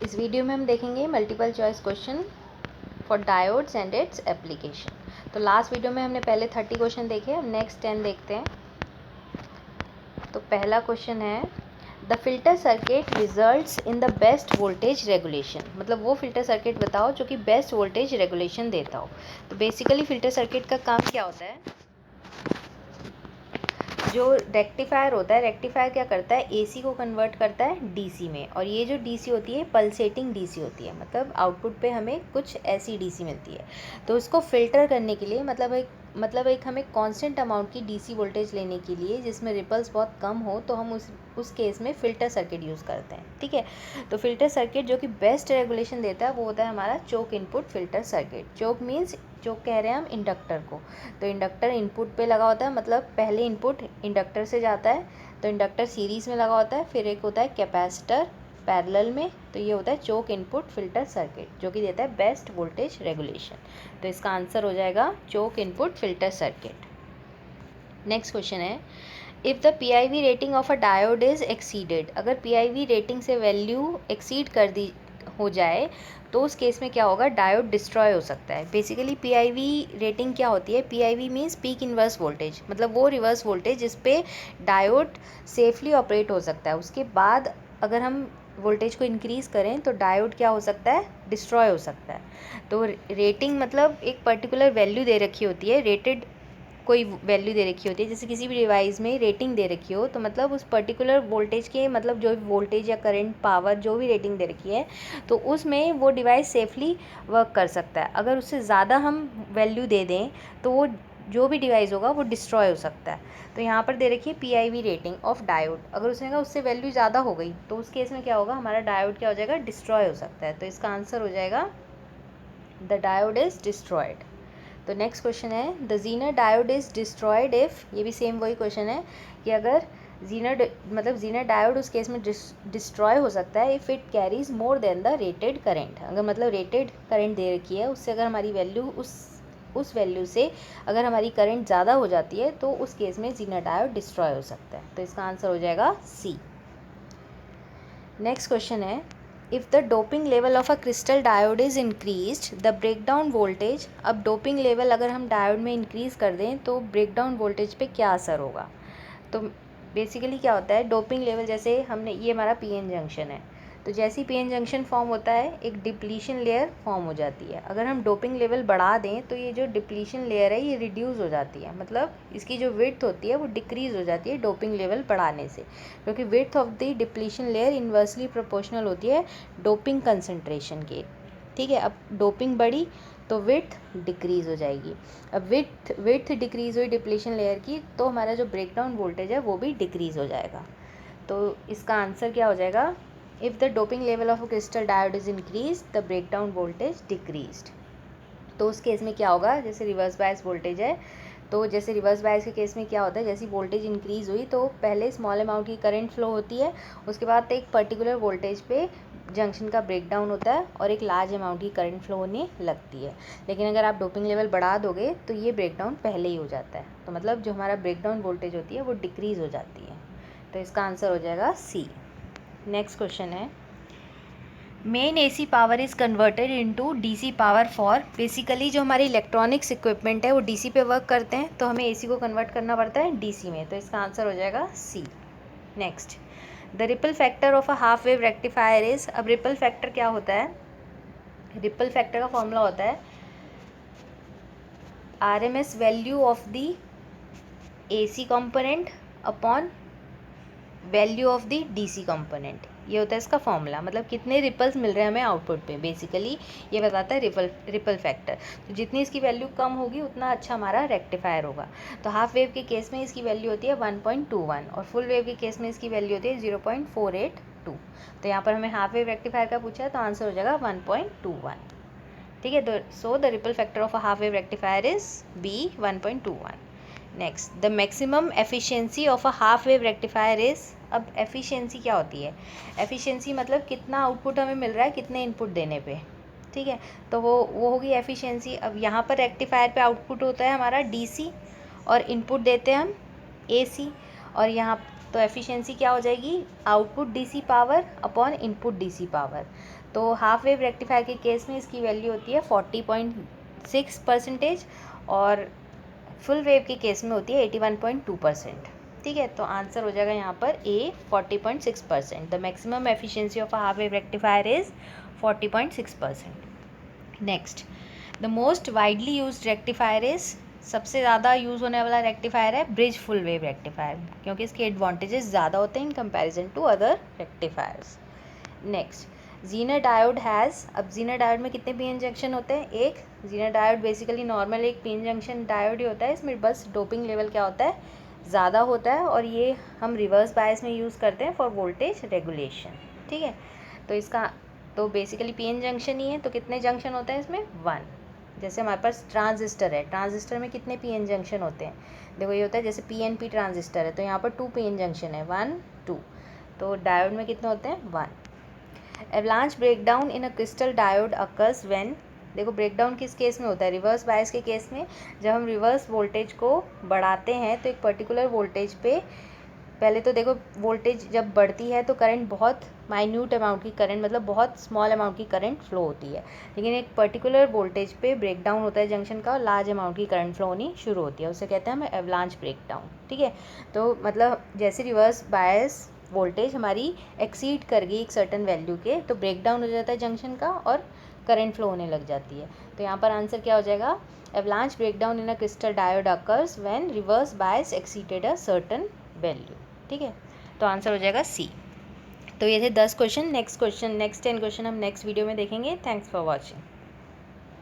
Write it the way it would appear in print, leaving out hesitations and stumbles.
इस वीडियो में हम देखेंगे multiple choice question for diodes and its application. तो लास्ट वीडियो में हमने पहले 30 क्वेश्चन देखे, अब नेक्स्ट 10 देखते हैं। तो पहला क्वेश्चन है, the filter circuit results in the best voltage regulation. मतलब वो फिल्टर सर्किट बताओ जो कि बेस्ट वोल्टेज रेगुलेशन देता हो। तो बेसिकली फिल्टर सर्किट का काम क्या होता है, जो रेक्टिफायर होता है, रेक्टिफायर क्या करता है, एसी को कन्वर्ट करता है डीसी में। और ये जो डीसी होती है पल्सेटिंग डीसी होती है, मतलब आउटपुट पे हमें कुछ ऐसी डीसी मिलती है। तो उसको फिल्टर करने के लिए मतलब एक हमें कांस्टेंट अमाउंट की डीसी वोल्टेज लेने के लिए जिसमें रिपल्स बहुत कम हो, तो हम उस केस में फ़िल्टर सर्किट यूज़ करते हैं। ठीक है, तो फिल्टर सर्किट जो कि बेस्ट रेगुलेशन देता है वो होता है हमारा चोक इनपुट फिल्टर सर्किट। चोक मीन्स, चोक कह रहे हैं हम इंडक्टर को। तो इंडक्टर इनपुट पे लगा होता है, मतलब पहले इनपुट इंडक्टर से जाता है, तो इंडक्टर सीरीज़ में लगा होता है, फिर एक होता है कैपेसिटर पैरेलल में। तो ये होता है चोक इनपुट फिल्टर सर्किट जो कि देता है बेस्ट वोल्टेज रेगुलेशन। तो इसका आंसर हो जाएगा choke input filter circuit. Next question है, if the PIV rating of a diode is exceeded. अगर PIV रेटिंग से वैल्यू एक्सीड कर दी हो जाए तो उस केस में क्या होगा, डायोड डिस्ट्रॉय हो सकता है। बेसिकली PIV रेटिंग क्या होती है, PIV means peak inverse voltage, मतलब वो रिवर्स वोल्टेज जिस पे डायोड सेफली ऑपरेट हो सकता है। उसके बाद अगर हम वोल्टेज को इंक्रीज़ करें तो डायोड क्या हो सकता है, डिस्ट्रॉय हो सकता है। तो रेटिंग मतलब एक पर्टिकुलर वैल्यू दे रखी होती है, रेटेड कोई वैल्यू दे रखी होती है, जैसे किसी भी डिवाइस में रेटिंग दे रखी हो, तो मतलब उस पर्टिकुलर वोल्टेज के, मतलब जो वोल्टेज या करंट पावर जो भी रेटिंग दे रखी है, तो उसमें वो डिवाइस सेफली वर्क कर सकता है। अगर उससे ज़्यादा हम वैल्यू दे दें तो वो जो भी डिवाइस होगा वो डिस्ट्रॉय हो सकता है। तो यहाँ पर दे रखी है PIV रेटिंग ऑफ डायोड। अगर उसने कहा उससे वैल्यू ज़्यादा हो गई तो उस केस में क्या होगा, हमारा डायोड क्या हो जाएगा, डिस्ट्रॉय हो सकता है। तो इसका आंसर हो जाएगा द डायोड इज़ डिस्ट्रॉयड। तो नेक्स्ट क्वेश्चन है, the Zener diode is destroyed if. ये भी सेम वही क्वेश्चन है कि अगर जीनर डायोड उस केस में डिस्ट्रॉय हो सकता है if it carries more than the rated current. अगर मतलब रेटेड करेंट दे रखी है, उससे अगर हमारी वैल्यू उस वैल्यू से अगर हमारी करंट ज़्यादा हो जाती है तो उस केस में जीनर डायोड डिस्ट्रॉय हो सकता है। तो इसका आंसर हो जाएगा सी। नेक्स्ट क्वेश्चन है, if the doping level of a crystal diode is increased the breakdown voltage. अब डोपिंग लेवल अगर हम डायोड में इंक्रीज़ कर दें तो ब्रेकडाउन वोल्टेज पे क्या असर होगा। तो बेसिकली क्या होता है, डोपिंग लेवल, जैसे हमने, ये हमारा PN जंक्शन है, तो जैसे ही PN जंक्शन फॉर्म होता है एक डिप्लीशन लेयर फॉर्म हो जाती है। अगर हम डोपिंग लेवल बढ़ा दें तो ये जो डिप्लीशन लेयर है ये रिड्यूस हो जाती है, मतलब इसकी जो विड्थ होती है वो डिक्रीज़ हो जाती है डोपिंग लेवल बढ़ाने से, क्योंकि width of the depletion layer inversely proportional होती है डोपिंग कंसनट्रेशन के। ठीक है, अब डोपिंग बढ़ी तो विड्थ डिक्रीज़ हो जाएगी। अब विड्थ डिक्रीज़ हुई डिप्लीशन लेयर की, तो हमारा जो ब्रेकडाउन वोल्टेज है वो भी डिक्रीज़ हो जाएगा। तो इसका आंसर क्या हो जाएगा, if the doping level of a crystal diode is increase the breakdown voltage decreased. तो उस केस में क्या होगा, जैसे रिवर्स बायस वोल्टेज है, तो जैसे रिवर्स बायस के केस में क्या होता है, जैसी वोल्टेज इंक्रीज़ हुई तो पहले स्मॉल अमाउंट की करंट फ्लो होती है, उसके बाद एक पर्टिकुलर वोल्टेज पे जंक्शन का ब्रेकडाउन होता है और एक लार्ज अमाउंट की करंट फ्लो होने लगती है। लेकिन अगर आप डोपिंग लेवल बढ़ा दोगे तो ये ब्रेकडाउन पहले ही हो जाता है, तो मतलब जो हमारा ब्रेकडाउन वोल्टेज होती है वो डिक्रीज़ हो जाती है। तो इसका आंसर हो जाएगा सी। नेक्स्ट क्वेश्चन है, main AC power is converted into DC power for. Basically जो हमारी इलेक्ट्रॉनिक्स इक्विपमेंट है वो DC पे वर्क करते हैं, तो हमें AC को कन्वर्ट करना पड़ता है DC में। तो इसका आंसर हो जाएगा C. Next, the ripple factor of a half wave rectifier is. अब रिपल फैक्टर क्या होता है, रिपल फैक्टर का फॉर्मूला होता है RMS value of the AC component upon value of the DC component. ये होता है इसका फॉर्मूला, मतलब कितने रिपल्स मिल रहे हैं हमें आउटपुट पे, बेसिकली ये बताता है रिपल फैक्टर। तो जितनी इसकी वैल्यू कम होगी उतना अच्छा हमारा रेक्टिफायर होगा। तो हाफ वेव के केस में इसकी वैल्यू होती है 1.21 और फुल वेव के केस में इसकी वैल्यू होती है 0.482। तो यहाँ पर हमें हाफ वेव रेक्टिफायर का पूछा है, तो आंसर हो जाएगा 1.21। ठीक है, so the ripple factor of a half wave rectifier is B, 1.21। Next, the maximum efficiency of a half wave rectifier is. अब एफिशिएंसी क्या होती है, एफिशिएंसी मतलब कितना आउटपुट हमें मिल रहा है कितने इनपुट देने पे। ठीक है, तो वो होगी एफिशिएंसी। अब यहाँ पर रेक्टिफायर पे आउटपुट होता है हमारा DC और इनपुट देते हैं हम AC, और यहाँ तो एफिशिएंसी क्या हो जाएगी, output DC power upon input DC power. तो हाफ वेव रेक्टिफायर के केस में इसकी वैल्यू होती है 40.6% और फुल वेव के केस में होती है 81.2%। ठीक है, तो आंसर हो जाएगा यहाँ पर ए 40.6%। The maximum efficiency of a half wave rectifier is 40.6%। Next, the most widely used rectifier is, सबसे ज़्यादा यूज़ होने वाला रेक्टिफायर है ब्रिज फुल वेव रेक्टिफायर, क्योंकि इसके एडवांटेजेस ज़्यादा होते हैं in comparison to other rectifiers. Next, Zener diode has, अब जीनर डायोड में कितने पीएन जंक्शन होते हैं, एक। जीनर डायोड बेसिकली नॉर्मल एक पीएन जंक्शन डायोड ही होता है, इसमें बस डोपिंग लेवल क्या होता है, ज़्यादा होता है, और ये हम रिवर्स बायस में यूज़ करते हैं फॉर वोल्टेज रेगुलेशन। ठीक है, तो इसका तो बेसिकली पीएन जंक्शन ही है, तो कितने जंक्शन होते हैं इसमें, 1। जैसे हमारे पास ट्रांजिस्टर है, ट्रांजिस्टर में कितने पीएन जंक्शन होते हैं, देखो ये होता है जैसे पीएनपी ट्रांजिस्टर है, तो यहाँ पर 2 पीएन जंक्शन है, 1 2। तो डायोड में कितने होते हैं, 1। Avalanche breakdown in a crystal diode occurs when, देखो ब्रेकडाउन किस केस में होता है, रिवर्स बायस के केस में। जब हम रिवर्स वोल्टेज को बढ़ाते हैं तो एक पर्टिकुलर वोल्टेज पे, पहले तो देखो वोल्टेज जब बढ़ती है तो करंट बहुत माइन्यूट अमाउंट की करंट, मतलब बहुत स्मॉल अमाउंट की करंट फ्लो होती है, लेकिन एक पर्टिकुलर वोल्टेज पे ब्रेकडाउन होता है जंक्शन का और लार्ज अमाउंट की करंट फ्लो होनी शुरू होती है, उसे कहते हैं हम एवलांच ब्रेकडाउन। ठीक है, तो मतलब जैसे रिवर्स बायस वोल्टेज हमारी एक्सीड कर गई एक सर्टन वैल्यू के, तो ब्रेकडाउन हो जाता है जंक्शन का और करंट फ्लो होने लग जाती है। तो यहाँ पर आंसर क्या हो जाएगा, avalanche breakdown in a crystal diode occurs when reverse bias exceeded a certain value. ठीक है, तो आंसर हो जाएगा सी। तो ये थे 10 क्वेश्चन। नेक्स्ट 10 क्वेश्चन हम नेक्स्ट वीडियो में देखेंगे। Thanks for watching.